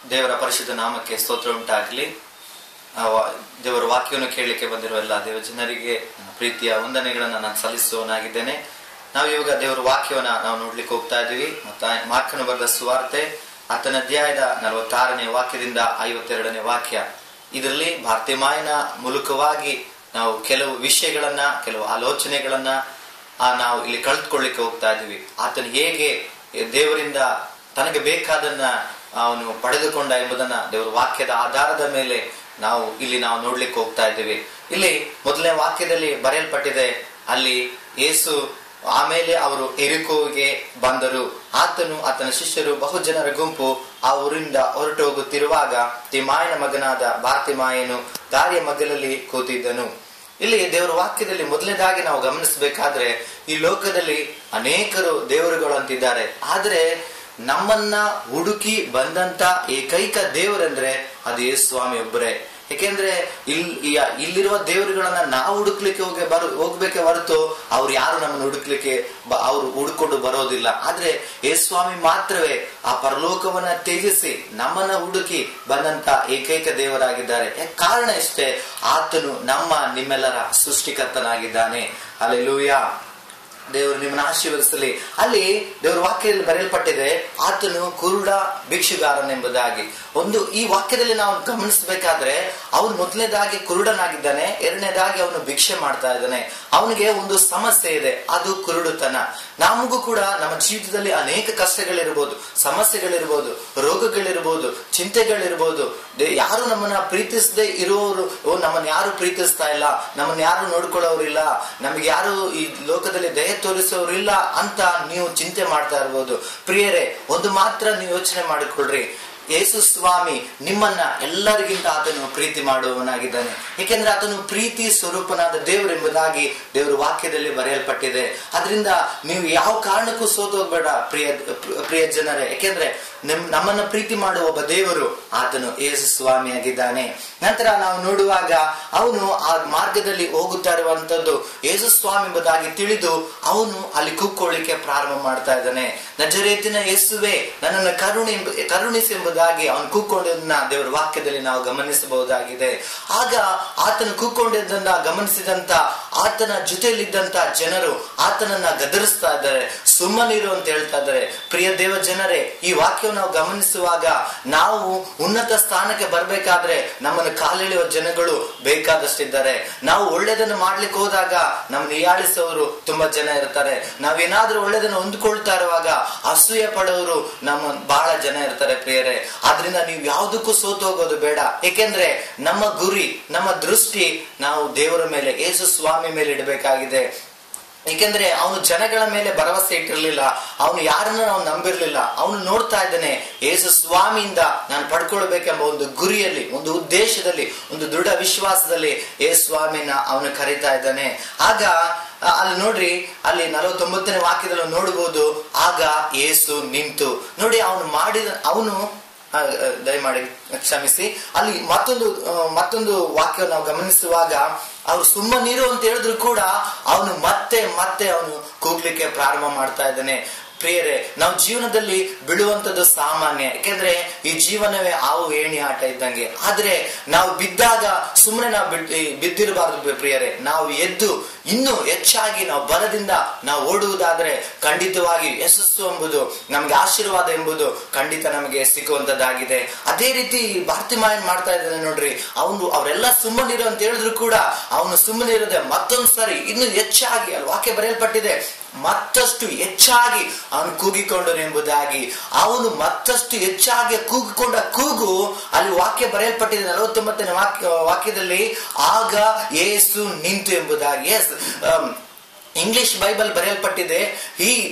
ದೇವರ ಪರಿಶುದ್ಧ ನಾಮಕ್ಕೆ ಸ್ತೋತ್ರ ಉಂಟಾಗಲಿ. ದೇವರ ವಾಕ್ಯವನ್ನು ಕೇಳಲಿಕ್ಕೆ ಬಂದಿರುವ ಎಲ್ಲ ದೇವ ಜನರಿಗೆ ಪ್ರೀತಿಯ ವಂದನೆಗಳನ್ನು ನಾನು ಸಲ್ಲಿಸುವನಾಗಿದ್ದೇನೆ. ನಾವು ಇವಾಗ ದೇವರ ವಾಕ್ಯವನ್ನ ನಾವು ನೋಡ್ಲಿಕ್ಕೆ ಹೋಗ್ತಾ ಇದ್ದೀವಿ. ಮಾರ್ಕನು ಬರೆದ ಸುವಾರ್ತೆ 10ನೇ ಅಧ್ಯಾಯದ 46ನೇ ವಾಕ್ಯದಿಂದ 52ನೇ ವಾಕ್ಯ. ಇದರಲ್ಲಿ ಬಾರ್ತಿಮಾಯನ ಮೂಲಕವಾಗಿ ನಾವು ಕೆಲವು ವಿಷಯಗಳನ್ನ, ಕೆಲವು ಆಲೋಚನೆಗಳನ್ನ ನಾವು ಇಲ್ಲಿ ಕಳೆದುಕೊಳ್ಳಿಕ್ಕೆ ಹೋಗ್ತಾ ಇದ್ದೀವಿ. ಆತನು ಹೇಗೆ ದೇವರಿಂದ ತನಗೆ ಬೇಕಾದನ್ನ ಅವನು ಪಡೆದುಕೊಂಡ ಎಂಬುದನ್ನ ದೇವರ ವಾಕ್ಯದ ಆಧಾರದ ಮೇಲೆ ನಾವು ನೋಡ್ಲಿಕ್ಕೆ ಹೋಗ್ತಾ ಇದ್ದೀವಿ. ಇಲ್ಲಿ ಮೊದಲನೇ ವಾಕ್ಯದಲ್ಲಿ ಬರೆಯಲ್ಪಟ್ಟಿದೆ, ಅಲ್ಲಿ ಯೇಸು ಆಮೇಲೆ ಅವರು ಎರಿಕೋಗೆ ಬಂದರು. ಆತನ ಶಿಷ್ಯರು ಬಹುಜನರ ಗುಂಪು ಆ ಊರಿಂದ ಹೊರಟು ಹೋಗುತ್ತಿರುವಾಗ ತಿಮಾಯನ ಮಗನಾದ ಬಾರ್ತಿಮಾಯನು ದಾರಿಯ ಮಗ್ಗಲಲ್ಲಿ ಕೂತಿದ್ದನು. ಇಲ್ಲಿ ದೇವರ ವಾಕ್ಯದಲ್ಲಿ ಮೊದಲನೇದಾಗಿ ನಾವು ಗಮನಿಸಬೇಕಾದ್ರೆ, ಈ ಲೋಕದಲ್ಲಿ ಅನೇಕರು ದೇವರುಗಳು ಅಂತಿದ್ದಾರೆ. ಆದ್ರೆ ನಮ್ಮನ್ನ ಹುಡುಕಿ ಬಂದಂತ ಏಕೈಕ ದೇವರಂದ್ರೆ ಅದು ಯೇಸು ಸ್ವಾಮಿ ಒಬ್ಬರೇ. ಯಾಕೆಂದ್ರೆ ಇಲ್ಲಿರುವ ದೇವರುಗಳನ್ನ ನಾವು ಹುಡುಕ್ಲಿಕ್ಕೆ ಹೋಗ್ಬೇಕೆ ಹೊರತು ಅವ್ರು ಯಾರು ನಮ್ಮನ್ನು ಹುಡುಕ್ಲಿಕ್ಕೆ ಅವ್ರು ಹುಡುಕೊಂಡು ಬರೋದಿಲ್ಲ. ಆದ್ರೆ ಯೇಸು ಸ್ವಾಮಿ ಮಾತ್ರವೇ ಆ ಪರಲೋಕವನ್ನ ತ್ಯಜಿಸಿ ನಮ್ಮನ್ನ ಹುಡುಕಿ ಬಂದಂತ ಏಕೈಕ ದೇವರಾಗಿದ್ದಾರೆ. ಕಾರಣ ಇಷ್ಟೇ, ಆತನು ನಿಮ್ಮೆಲ್ಲರ ಸೃಷ್ಟಿಕರ್ತನಾಗಿದ್ದಾನೆ. ಹಲ್ಲೆಲೂಯಾ. ದೇವರು ನಿಮ್ಮನ್ನ ಆಶೀರ್ವದಿಸಲಿ. ಅಲ್ಲಿ ದೇವರ ವಾಕ್ಯದಲ್ಲಿ ಬರೆಯಲ್ಪಟ್ಟಿದೆ, ಆತನು ಕುರುಡ ಭಿಕ್ಷುಗಾರನೆಂಬುದಾಗಿ. ಈ ವಾಕ್ಯದಲ್ಲಿ ನಾವು ಗಮನಿಸಬೇಕಾದ್ರೆ, ಅವನು ಮೊದಲನೇದಾಗಿ ಕುರುಡನಾಗಿದ್ದಾನೆ, ಎರಡನೇದಾಗಿ ಅವನು ಭಿಕ್ಷೆ ಮಾಡ್ತಾ ಇದ್ದಾನೆ. ಅವನಿಗೆ ಒಂದು ಸಮಸ್ಯೆ ಇದೆ, ಅದು ಕುರುಡುತನ. ನಮಗೂ ಕೂಡ ನಮ್ಮ ಜೀವಿತದಲ್ಲಿ ಅನೇಕ ಕಷ್ಟಗಳಿರ್ಬೋದು, ಸಮಸ್ಯೆಗಳಿರ್ಬೋದು, ರೋಗಗಳಿರ್ಬೋದು, ಚಿಂತೆಗಳಿರ್ಬೋದು. ಯಾರು ನಮ್ಮನ್ನ ಪ್ರೀತಿಸದೆ ಇರುವವರು, ನಮ್ಮನ್ನ ಯಾರು ಪ್ರೀತಿಸ್ತಾ ಇಲ್ಲ, ನಮ್ಮನ್ನ ಯಾರು ನೋಡ್ಕೊಳ್ಳೋರಿಲ್ಲ, ನಮ್ಗೆ ಯಾರು ಈ ಲೋಕದಲ್ಲಿ ದಯೆ ತೋರಿಸೋರಿಲ್ಲ ಅಂತ ನೀವು ಚಿಂತೆ ಮಾಡ್ತಾ ಇರ್ಬೋದು. ಪ್ರಿಯರೇ, ಒಂದು ಮಾತ್ರ ನೀವು ಯೋಚನೆ ಮಾಡಿಕೊಳ್ಳ್ರಿ, ಯೇಸು ಸ್ವಾಮಿ ನಿಮ್ಮನ್ನ ಎಲ್ಲರಿಗಿಂತ ಆತನು ಪ್ರೀತಿ ಮಾಡುವವನಾಗಿದ್ದಾನೆ. ಏಕೆಂದ್ರೆ ಆತನು ಪ್ರೀತಿ ಸ್ವರೂಪನಾದ ದೇವರೆಂಬುದಾಗಿ ದೇವರ ವಾಕ್ಯದಲ್ಲಿ ಬರೆಯಲ್ಪಟ್ಟಿದೆ. ಅದರಿಂದ ನೀವು ಯಾವ ಕಾರಣಕ್ಕೂ ಸೋತೋಗ್ಬೇಡ ಪ್ರಿಯ ಜನರೇ. ಯಾಕೆಂದ್ರೆ ನಮ್ಮನ್ನ ಪ್ರೀತಿ ಮಾಡುವ ಒಬ್ಬ ದೇವರು ಆತನು ಯೇಸು ಸ್ವಾಮಿ ಆಗಿದ್ದಾನೆ. ನಂತರ ನಾವು ನೋಡುವಾಗ ಅವನು ಆ ಮಾರ್ಗದಲ್ಲಿ ಹೋಗುತ್ತಾ ಇರುವಂತದ್ದು ಯೇಸು ಸ್ವಾಮಿ ಎಂಬುದಾಗಿ ತಿಳಿದು ಅವನು ಅಲ್ಲಿ ಕೂಕ್ಕೊಳ್ಳಿಕ್ಕೆ ಪ್ರಾರಂಭ ಮಾಡ್ತಾ ಇದ್ದಾನೆ. ನಜರೇತಿನ ಯೇಸುವೆ, ನನ್ನನ್ನು ಕರುಣಿಸಿ ಎಂಬುದಾಗಿ ಅವನು ಕೂಕ್ಕೊಂಡಿದ್ದನ್ನ ದೇವರ ವಾಕ್ಯದಲ್ಲಿ ನಾವು ಗಮನಿಸಬಹುದಾಗಿದೆ. ಆಗ ಆತನು ಕೂಕ್ಕೊಂಡಿದ್ದನ್ನ ಗಮನಿಸಿದಂತ ಆತನ ಜೊತೆಯಲ್ಲಿದ್ದಂತ ಜನರು ಆತನನ್ನ ಗದರಿಸ್ತಾ ಇದ್ದಾರೆ, ಸುಮ್ಮನಿರು ಅಂತ ಹೇಳ್ತಾ ಇದ್ದಾರೆ. ಪ್ರಿಯ ದೇವ ಜನರೇ, ಈ ವಾಕ್ಯ ನಾವು ಗಮನಿಸುವಾಗ ನಾವು ಉನ್ನತ ಸ್ಥಾನಕ್ಕೆ ಬರ್ಬೇಕಾದ್ರೆ ನಮ್ಮನ್ನು ಕಾಲೆಳೆಯುವ ಜನಗಳು ಬೇಕಾದಷ್ಟಿದ್ದಾರೆ. ನಾವು ಒಳ್ಳೆದನ್ನು ಮಾಡ್ಲಿಕ್ಕೆ ಹೋದಾಗ ನಮ್ಮನ್ನು ಹೀಯಾಳಿಸೋರು ತುಂಬಾ ಜನ ಇರ್ತಾರೆ. ನಾವೇನಾದ್ರೂ ಒಳ್ಳೆದನ್ನು ಹೊಂದ್ಕೊಳ್ತಾ ಇರುವಾಗ ಅಸೂಯೆ ಪಡೋರು ಬಹಳ ಜನ ಇರ್ತಾರೆ. ಪ್ರಿಯರೇ, ಆದ್ರಿಂದ ನೀವು ಯಾವುದಕ್ಕೂ ಸೋತು ಹೋಗೋದು ಬೇಡ. ಏಕೆಂದ್ರೆ ನಮ್ಮ ಗುರಿ, ನಮ್ಮ ದೃಷ್ಟಿ ನಾವು ದೇವರ ಮೇಲೆ, ಯೇಸು ಸ್ವಾಮಿ ಮೇಲೆ ಇಡಬೇಕಾಗಿದೆ. ಏಕೆಂದ್ರೆ ಅವನು ಜನಗಳ ಮೇಲೆ ಭರವಸೆ ಇಟ್ಟಿರ್ಲಿಲ್ಲ, ಅವನು ಯಾರನ್ನು ನಾವು ನಂಬಿರ್ಲಿಲ್ಲ. ಅವನು ನೋಡ್ತಾ ಇದ್ದಾನೆ, ಯೇಸು ಸ್ವಾಮಿಯಿಂದ ನಾನು ಪಡ್ಕೊಳ್ಬೇಕೆಂಬ ಒಂದು ಗುರಿಯಲ್ಲಿ, ಒಂದು ಉದ್ದೇಶದಲ್ಲಿ, ಒಂದು ದೃಢ ವಿಶ್ವಾಸದಲ್ಲಿ ಯೇಸು ಸ್ವಾಮಿನ ಅವನು ಕರೀತಾ ಇದ್ದಾನೆ. ಆಗ ಅಲ್ಲಿ ನೋಡ್ರಿ, ಅಲ್ಲಿ 49ನೇ ವಾಕ್ಯದಲ್ಲಿ ನೋಡಬಹುದು, ಆಗ ಯೇಸು ನಿಂತು ನೋಡಿ ಅವನು ದಯಮಾಡಿ ಕ್ಷಮಿಸಿ, ಅಲ್ಲಿ ಮತ್ತೊಂದು ವಾಕ್ಯ ನಾವು ಗಮನಿಸುವಾಗ ಅವ್ರು ಸುಮ್ಮನಿರು ಅಂತ ಹೇಳಿದ್ರು ಕೂಡ ಅವನು ಮತ್ತೆ ಅವನು ಕೂಗ್ಲಿಕ್ಕೆ ಪ್ರಾರಂಭ ಮಾಡ್ತಾ ಇದ್ದಾನೆ. ಪ್ರಿಯರೇ, ನಾವು ಜೀವನದಲ್ಲಿ ಬೀಳುವಂತದ್ದು ಸಾಮಾನ್ಯ. ಯಾಕೆಂದ್ರೆ ಈ ಜೀವನವೇ ಹಾವು ಏಣಿ ಆಟ ಇದ್ದಂಗೆ. ಆದ್ರೆ ನಾವು ಬಿದ್ದಾಗ ಸುಮ್ಮನೆ ನಾವು ಬಿದ್ದಿರಬಾರ್ದು ಪ್ರಿಯರೇ. ನಾವು ಎದ್ದು ಇನ್ನೂ ಹೆಚ್ಚಾಗಿ ನಾವು ಬಲದಿಂದ ನಾವು ಓಡುವುದಾದ್ರೆ ಖಂಡಿತವಾಗಿ ಯಶಸ್ಸು ಎಂಬುದು, ನಮ್ಗೆ ಆಶೀರ್ವಾದ ಎಂಬುದು ಖಂಡಿತ ನಮಗೆ ಸಿಕ್ಕುವಂತದ್ದಾಗಿದೆ. ಅದೇ ರೀತಿ ಬಾರ್ತಿಮಾಯನ್ ಮಾಡ್ತಾ ಇದ್ದಾನೆ ನೋಡ್ರಿ. ಅವರೆಲ್ಲ ಸುಮ್ಮನಿರು ಅಂತ ಹೇಳಿದ್ರು ಕೂಡ ಅವನು ಸುಮ್ಮನಿರದೆ ಮತ್ತೊಂದು ಸರಿ ಇನ್ನು ಹೆಚ್ಚಾಗಿ, ಅಲ್ಲಿ ವಾಕ್ಯ ಬರೆಯಲ್ಪಟ್ಟಿದೆ, ಮತ್ತಷ್ಟು ಹೆಚ್ಚಾಗಿ ಅವನು ಕೂಗಿಕೊಂಡನು ಎಂಬುದಾಗಿ. ಅವನು ಮತ್ತಷ್ಟು ಹೆಚ್ಚಾಗಿ ಕೂಗಿಕೊಂಡ ಕೂಗು ಅಲ್ಲಿ ವಾಕ್ಯ ಬರೆಯಲ್ಪಟ್ಟಿದೆ 49ನೇ ವಾಕ್ಯದಲ್ಲಿ, ಆಗ ಯೇಸು ನಿಂತು ಎಂಬುದಾಗಿ. ಇಂಗ್ಲಿಷ್ ಬೈಬಲ್ ಬರೆಯಲ್ಪಟ್ಟಿದೆ,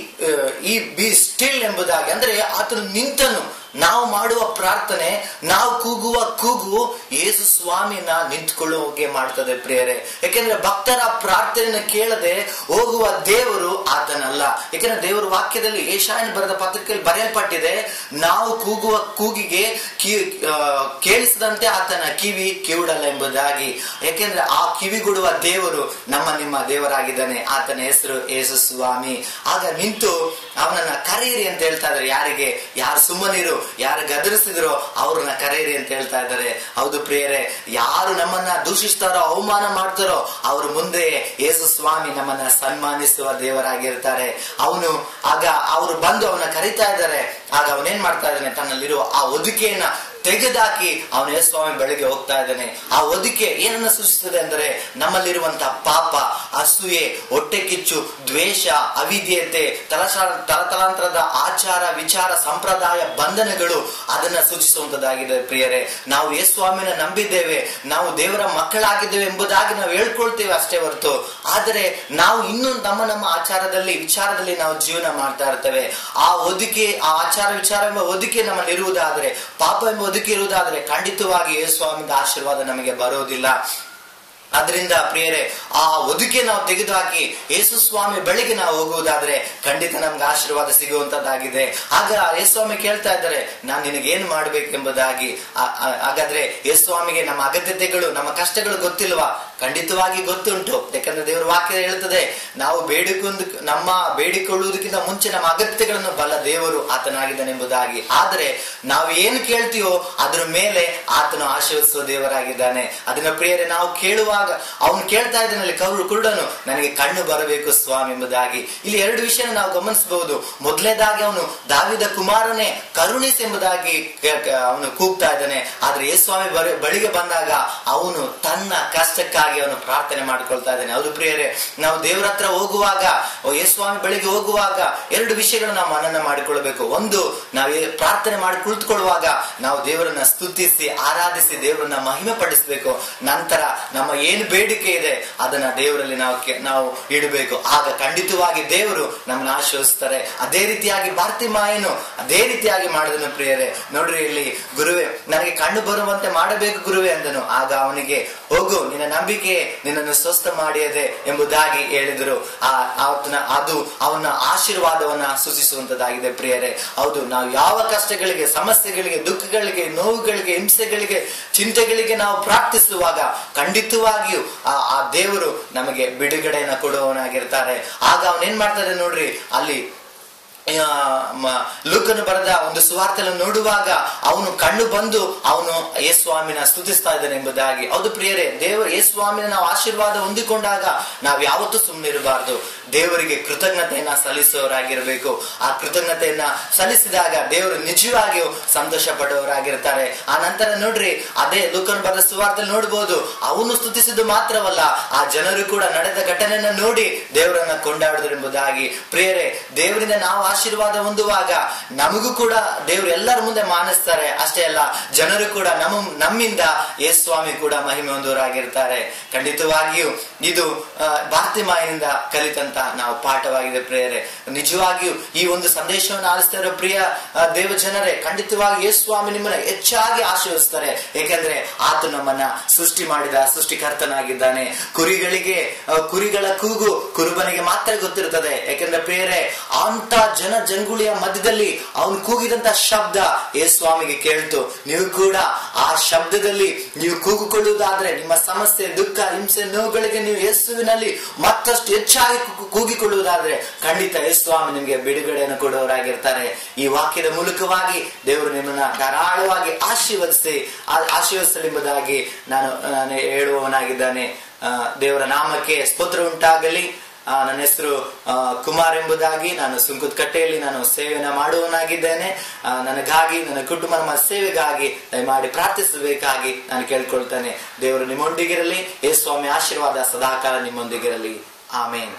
ಈ ಬಿ ಸ್ಟಿಲ್ ಎಂಬುದಾಗಿ. ಅಂದ್ರೆ ಆತನು ನಿಂತನು. ನಾವು ಮಾಡುವ ಪ್ರಾರ್ಥನೆ, ನಾವು ಕೂಗುವ ಕೂಗು ಯೇಸು ಸ್ವಾಮಿನ ನಿಂತ್ಕೊಳ್ಳುವಾಗೆ ಮಾಡ್ತದೆ ಪ್ರಿಯರೇ. ಯಾಕೆಂದ್ರೆ ಭಕ್ತರ ಪ್ರಾರ್ಥನೆಯನ್ನು ಕೇಳದೆ ಹೋಗುವ ದೇವರು ಆತನಲ್ಲ. ಯಾಕೆಂದ್ರೆ ದೇವರ ವಾಕ್ಯದಲ್ಲಿ ಯೆಶಾಯನ ಬರೆದ ಪತ್ರಿಕೆಯಲ್ಲಿ ಬರೆಯಲ್ಪಟ್ಟಿದೆ, ನಾವು ಕೂಗುವ ಕೂಗಿಗೆ ಕೇಳಿಸದಂತೆ ಆತನ ಕಿವಿ ಕಿವುಡಲ್ಲ ಎಂಬುದಾಗಿ. ಯಾಕೆಂದ್ರೆ ಆ ಕಿವಿಗೊಡುವ ದೇವರು ನಿಮ್ಮ ದೇವರಾಗಿದ್ದಾನೆ. ಆತನ ಹೆಸರು ಯೇಸು ಸ್ವಾಮಿ. ಆಗ ನಿಂತು ಅವನನ್ನ ಕರೆಯಿರಿ ಅಂತ ಹೇಳ್ತಾ ಇದ್ದಾರೆ. ಯಾರಿಗೆ? ಯಾರು ಸುಮ್ಮನಿರು, ಯಾರು ಗದರಿಸಿದ್ರೋ ಅವ್ರನ್ನ ಕರೆಯಿರಿ ಅಂತ ಹೇಳ್ತಾ ಇದ್ದಾರೆ. ಹೌದು ಪ್ರಿಯರೇ, ಯಾರು ನಮ್ಮನ್ನ ದೂಷಿಸ್ತಾರೋ, ಅವಮಾನ ಮಾಡ್ತಾರೋ ಅವ್ರ ಮುಂದೆ ಯೇಸು ಸ್ವಾಮಿ ನಮ್ಮನ್ನ ಸನ್ಮಾನಿಸುವ ದೇವರಾಗಿರ್ತಾರೆ. ಅವನು ಆಗ ಅವರು ಬಂದು ಅವನ ಕರೀತಾ ಇದ್ದಾರೆ. ಆಗ ಅವನೇನ್ ಮಾಡ್ತಾ ಇದ್ದಾನೆ, ತನ್ನಲ್ಲಿರುವ ಆ ಹೊದಿಕೆಯನ್ನ ತೆಗೆದಾಕಿ ಅವನ ಯೇಸು ಸ್ವಾಮಿ ಬೆಳಗ್ಗೆ ಹೋಗ್ತಾ ಇದ್ದಾನೆ. ಆ ಹೊದಿಕೆ ಏನನ್ನ ಸೂಚಿಸ್ತದೆ ಅಂದರೆ ನಮ್ಮಲ್ಲಿರುವಂತಹ ಪಾಪ, ಅಸೂಯೆ, ಹೊಟ್ಟೆ ಕಿಚ್ಚು, ದ್ವೇಷ, ಅವಿಧೇಯತೆ, ತಲತಲಾಂತರದ ಆಚಾರ ವಿಚಾರ ಸಂಪ್ರದಾಯ ಬಂಧನಗಳು ಅದನ್ನ ಸೂಚಿಸುವಂತದ್ದಾಗಿದೆ. ಪ್ರಿಯರೇ, ನಾವು ಯೇಸು ಸ್ವಾಮಿನ ನಂಬಿದ್ದೇವೆ, ನಾವು ದೇವರ ಮಕ್ಕಳಾಗಿದ್ದೇವೆ ಎಂಬುದಾಗಿ ನಾವು ಹೇಳ್ಕೊಳ್ತೇವೆ ಅಷ್ಟೇ ಹೊರತು, ಆದರೆ ನಾವು ಇನ್ನೂ ನಮ್ಮ ಆಚಾರದಲ್ಲಿ ವಿಚಾರದಲ್ಲಿ ನಾವು ಜೀವನ ಮಾಡ್ತಾ ಇರ್ತೇವೆ. ಆ ಹೊದಿಕೆ, ಆ ಆಚಾರ ವಿಚಾರ ಎಂಬ ಹೊದಿಕೆ ನಮ್ಮಲ್ಲಿ ಇರುವುದಾದ್ರೆ, ಪಾಪ ಎಂಬ ಹೊದಿಕೆ ಇರುವುದಾದ್ರೆ ಖಂಡಿತವಾಗಿ ಯೇಸು ಸ್ವಾಮಿಯ ಆಶೀರ್ವಾದ ನಮಗೆ ಬರೋದಿಲ್ಲ. ಅದರಿಂದ ಪ್ರಿಯರೇ, ಆ ಹೊದಿಕೆ ನಾವು ತೆಗೆದುಹಾಕಿ ಯೇಸು ಸ್ವಾಮಿ ಬಳಿಗೆ ನಾವು ಹೋಗುವುದಾದ್ರೆ ಖಂಡಿತ ನಮ್ಗೆ ಆಶೀರ್ವಾದ ಸಿಗುವಂತದ್ದಾಗಿದೆ. ಆಗ ಯೇಸು ಸ್ವಾಮಿ ಕೇಳ್ತಾ ಇದ್ದಾರೆ, ನಾನು ನಿನಗೆ ಏನ್ ಮಾಡ್ಬೇಕೆಂಬುದಾಗಿ. ಹಾಗಾದ್ರೆ ಯೇಸು ಸ್ವಾಮಿಗೆ ನಮ್ಮ ಅಗತ್ಯತೆಗಳು, ನಮ್ಮ ಕಷ್ಟಗಳು ಗೊತ್ತಿಲ್ವಾ? ಖಂಡಿತವಾಗಿ ಗೊತ್ತುಂಟು. ಯಾಕಂದ್ರೆ ದೇವರ ವಾಕ್ಯ ಹೇಳುತ್ತದೆ, ನಾವು ನಮ್ಮ ಬೇಡಿಕೊಳ್ಳುವುದಕ್ಕಿಂತ ಮುಂಚೆ ನಮ್ಮ ಅಗತ್ಯಗಳನ್ನು ಬಲ್ಲ ದೇವರು ಆತನಾಗಿದ್ದಾನೆ ಎಂಬುದಾಗಿ. ಆದ್ರೆ ನಾವು ಏನು ಕೇಳ್ತೀವೋ ಅದ್ರ ಮೇಲೆ ಆತನು ಆಶೀರ್ವದಿಸುವ ದೇವರಾಗಿದ್ದಾನೆ. ಅದನ್ನ ಪ್ರಿಯರೇ, ನಾವು ಕೇಳುವಾಗ ಅವನು ಕೇಳ್ತಾ ಇದ್ದಾನಲ್ಲಿ ಕುರುಡನು, ನನಗೆ ಕಣ್ಣು ಬರಬೇಕು ಸ್ವಾಮಿ ಎಂಬುದಾಗಿ. ಇಲ್ಲಿ ಎರಡು ವಿಷಯ ನಾವು ಗಮನಿಸಬಹುದು. ಮೊದಲನೇದಾಗಿ ಅವನು ದಾವಿದ ಕುಮಾರನೇ ಕರುಣಿಸಿ ಎಂಬುದಾಗಿ ಅವನು ಕೂಗ್ತಾ ಇದ್ದಾನೆ. ಆದ್ರೆ ಯೇಸು ಸ್ವಾಮಿ ಬಳಿಗೆ ಬಂದಾಗ ಅವನು ತನ್ನ ಕಷ್ಟಕ್ಕಾಗಿ ಅವನು ಪ್ರಾರ್ಥನೆ ಮಾಡಿಕೊಳ್ತಾ ಇದ್ದಾನೆ. ಹೌದು ಪ್ರಿಯರೇ, ನಾವು ದೇವರ ಹತ್ರ ಹೋಗುವಾಗ, ಯೇಸು ಸ್ವಾಮಿ ಬಳಿಗೆ ಹೋಗುವಾಗ ಎರಡು ವಿಷಯಗಳು ನಾವು ಮನನ ಮಾಡಿಕೊಳ್ಬೇಕು. ಒಂದು, ನಾವು ಪ್ರಾರ್ಥನೆ ಮಾಡಿ ಕುಳಿತುಕೊಳ್ಳುವಾಗ ನಾವು ದೇವರನ್ನ ಸ್ತುತಿಸಿ ಆರಾಧಿಸಿ ದೇವರನ್ನ ಮಹಿಮೆ ಪಡಿಸಬೇಕು. ನಂತರ ನಮ್ಮ ಏನು ಬೇಡಿಕೆ ಇದೆ ಅದನ್ನ ದೇವರಲ್ಲಿ ನಾವು ಇಡಬೇಕು. ಆಗ ಖಂಡಿತವಾಗಿ ದೇವರು ನಮ್ಮನ್ನ ಆಶೀರ್ವದಿಸ್ತಾರೆ. ಅದೇ ರೀತಿಯಾಗಿ ಬಾರ್ತಿಮಾಯನು ಅದೇ ರೀತಿಯಾಗಿ ಮಾಡಿದನು. ಪ್ರಿಯರೇ ನೋಡ್ರಿ, ಇಲ್ಲಿ ಗುರುವೇ ನನಗೆ ಕಣ್ಣು ಬರುವಂತೆ ಮಾಡಬೇಕು ಗುರುವೇ ಅಂದನು. ಆಗ ಅವನಿಗೆ, ಹೋಗು, ನಿನ್ನ ನಂಬಿಕೆ ನಿನ್ನನ್ನು ಸ್ವಸ್ಥ ಮಾಡಿಯದೆ ಎಂಬುದಾಗಿ ಹೇಳಿದರು. ಅದು ಅವನ ಆಶೀರ್ವಾದವನ್ನ ಸೂಚಿಸುವಂತದ್ದಾಗಿದೆ. ಪ್ರಿಯರೇ, ಹೌದು, ನಾವು ಯಾವ ಕಷ್ಟಗಳಿಗೆ, ಸಮಸ್ಯೆಗಳಿಗೆ, ದುಃಖಗಳಿಗೆ, ನೋವುಗಳಿಗೆ, ಹಿಂಸೆಗಳಿಗೆ, ಚಿಂತೆಗಳಿಗೆ ನಾವು ಪ್ರಾರ್ಥಿಸುವಾಗ ಖಂಡಿತವಾಗಿಯೂ ಆ ದೇವರು ನಮಗೆ ಬಿಡುಗಡೆಯನ್ನ ಕೊಡುವವನಾಗಿರ್ತಾರೆ. ಆಗ ಅವನೇನ್ ಮಾಡ್ತಾರೆ ನೋಡ್ರಿ, ಅಲ್ಲಿ ಲೂಕನು ಬರೆದ ಒಂದು ಸುವಾರ್ತೆಯನ್ನು ನೋಡುವಾಗ ಅವನು ಕಣ್ಣು ಬಂದು ಅವನು ಯೇಸು ಸ್ವಾಮಿನ ಸ್ತುತಿಸ್ತಾ ಇದ್ದಾನೆ ಎಂಬುದಾಗಿ. ಹೌದು ಪ್ರಿಯರೇ, ದೇವರು ಯೇಸು ಸ್ವಾಮಿನ ನಾವು ಆಶೀರ್ವಾದ ಹೊಂದಿಕೊಂಡಾಗ ನಾವು ಯಾವತ್ತೂ ಸುಮ್ಮನೆ ಇರಬಾರ್ದು. ದೇವರಿಗೆ ಕೃತಜ್ಞತೆಯನ್ನ ಸಲ್ಲಿಸುವವರಾಗಿರ್ಬೇಕು. ಆ ಕೃತಜ್ಞತೆಯನ್ನ ಸಲ್ಲಿಸಿದಾಗ ದೇವರು ನಿಜವಾಗಿಯೂ ಸಂತೋಷ ಪಡುವವರಾಗಿರ್ತಾರೆ. ಆ ನಂತರ ನೋಡ್ರಿ, ಅದೇ ಲೂಕನು ಬರೆದ ಸುವಾರ್ತೆಯಲ್ಲಿ ನೋಡ್ಬೋದು, ಅವನು ಸ್ತುತಿಸಿದ್ದು ಮಾತ್ರವಲ್ಲ, ಆ ಜನರು ಕೂಡ ನಡೆದ ಘಟನೆಯನ್ನ ನೋಡಿ ದೇವರನ್ನ ಕೊಂಡಾಡಿದ್ರು ಎಂಬುದಾಗಿ. ಪ್ರಿಯರೇ, ದೇವರಿಂದ ನಾವು ಆಶೀರ್ವಾದ ಹೊಂದುವಾಗ ನಮಗೂ ಕೂಡ ದೇವರು ಎಲ್ಲರ ಮುಂದೆ ಮಾನಿಸ್ತಾರೆ. ಅಷ್ಟೇ ಅಲ್ಲ, ಜನರು ಕೂಡ ನಮ್ಮಿಂದ ಯೇಸು ಸ್ವಾಮಿ ಕೂಡ ಮಹಿಮೆ ಹೊಂದುವರಾಗಿರ್ತಾರೆ. ಖಂಡಿತವಾಗಿಯೂ ಇದು ಬಾರ್ತಿಮಾಯನಿಂದ ಕಲಿತಂತ ನಾವು ಪಾಠವಾಗಿದೆ. ಪ್ರಿಯರೇ, ನಿಜವಾಗಿಯೂ ಈ ಒಂದು ಸಂದೇಶವನ್ನು ಆಲಿಸ್ತಾ ಇರೋ ಪ್ರಿಯ ದೇವ ಜನರೇ, ಖಂಡಿತವಾಗಿ ಯೇಸು ಸ್ವಾಮಿ ನಿಮ್ಮನ್ನ ಹೆಚ್ಚಾಗಿ ಆಶೀರ್ವದಿಸ್ತಾರೆ. ಏಕೆಂದ್ರೆ ಆತ ನಮ್ಮನ್ನ ಸೃಷ್ಟಿ ಮಾಡಿದ ಸೃಷ್ಟಿಕರ್ತನಾಗಿದ್ದಾನೆ. ಕುರಿಗಳ ಕೂಗು ಕುರುಬನಿಗೆ ಮಾತ್ರ ಗೊತ್ತಿರುತ್ತದೆ. ಯಾಕೆಂದ್ರೆ ಪ್ರಿಯರೇ, ಅಂತ ಜಂಗುಳಿಯ ಮಧ್ಯದಲ್ಲಿ ಅವನು ಕೂಗಿದಂತ ಶಬ್ದ ಯೇಸು ಸ್ವಾಮಿಗೆ ಕೇಳ್ತು. ನೀವು ಕೂಡ ಆ ಶಬ್ದದಲ್ಲಿ ನೀವು ಕೂಗಿಕೊಳ್ಳುವುದಾದ್ರೆ ನಿಮ್ಮ ಸಮಸ್ಯೆ, ದುಃಖ, ಹಿಂಸೆ, ನೋವುಗಳಿಗೆ ನೀವು ಯೇಸುವಿನಲ್ಲಿ ಮತ್ತಷ್ಟು ಹೆಚ್ಚಾಗಿ ಕೂಗಿಕೊಳ್ಳುವುದಾದ್ರೆ ಖಂಡಿತ ಯೇಸು ಸ್ವಾಮಿ ನಿಮಗೆ ಬಿಡುಗಡೆಯನ್ನು ಕೊಡುವವರಾಗಿರ್ತಾರೆ. ಈ ವಾಕ್ಯದ ಮೂಲಕವಾಗಿ ದೇವರು ನಿಮ್ಮನ್ನ ಧಾರಾಳವಾಗಿ ಆಶೀರ್ವದಿಸಲೆಂಬುದಾಗಿ ನಾನು ಹೇಳುವವನಾಗಿದ್ದಾನೆ. ದೇವರ ನಾಮಕ್ಕೆ ಸ್ತೋತ್ರ ಉಂಟಾಗಲಿ. ನನ್ನ ಹೆಸರು ಕುಮಾರ್ ಎಂಬುದಾಗಿ, ನಾನು ಸುಂಕದಕಟ್ಟೆಯಲ್ಲಿ ನಾನು ಸೇವೆಯನ್ನು ಮಾಡುವವನಾಗಿದ್ದೇನೆ. ನನಗಾಗಿ, ನನ್ನ ಕುಟುಂಬ, ನಮ್ಮ ಸೇವೆಗಾಗಿ ದಯಮಾಡಿ ಪ್ರಾರ್ಥಿಸಬೇಕಾಗಿ ನಾನು ಕೇಳ್ಕೊಳ್ತೇನೆ. ದೇವರು ನಿಮ್ಮೊಂದಿಗಿರಲಿ. ಯೇಸು ಸ್ವಾಮಿ ಆಶೀರ್ವಾದ ಸದಾಕಾಲ ನಿಮ್ಮೊಂದಿಗಿರಲಿ. ಆಮೇನ್.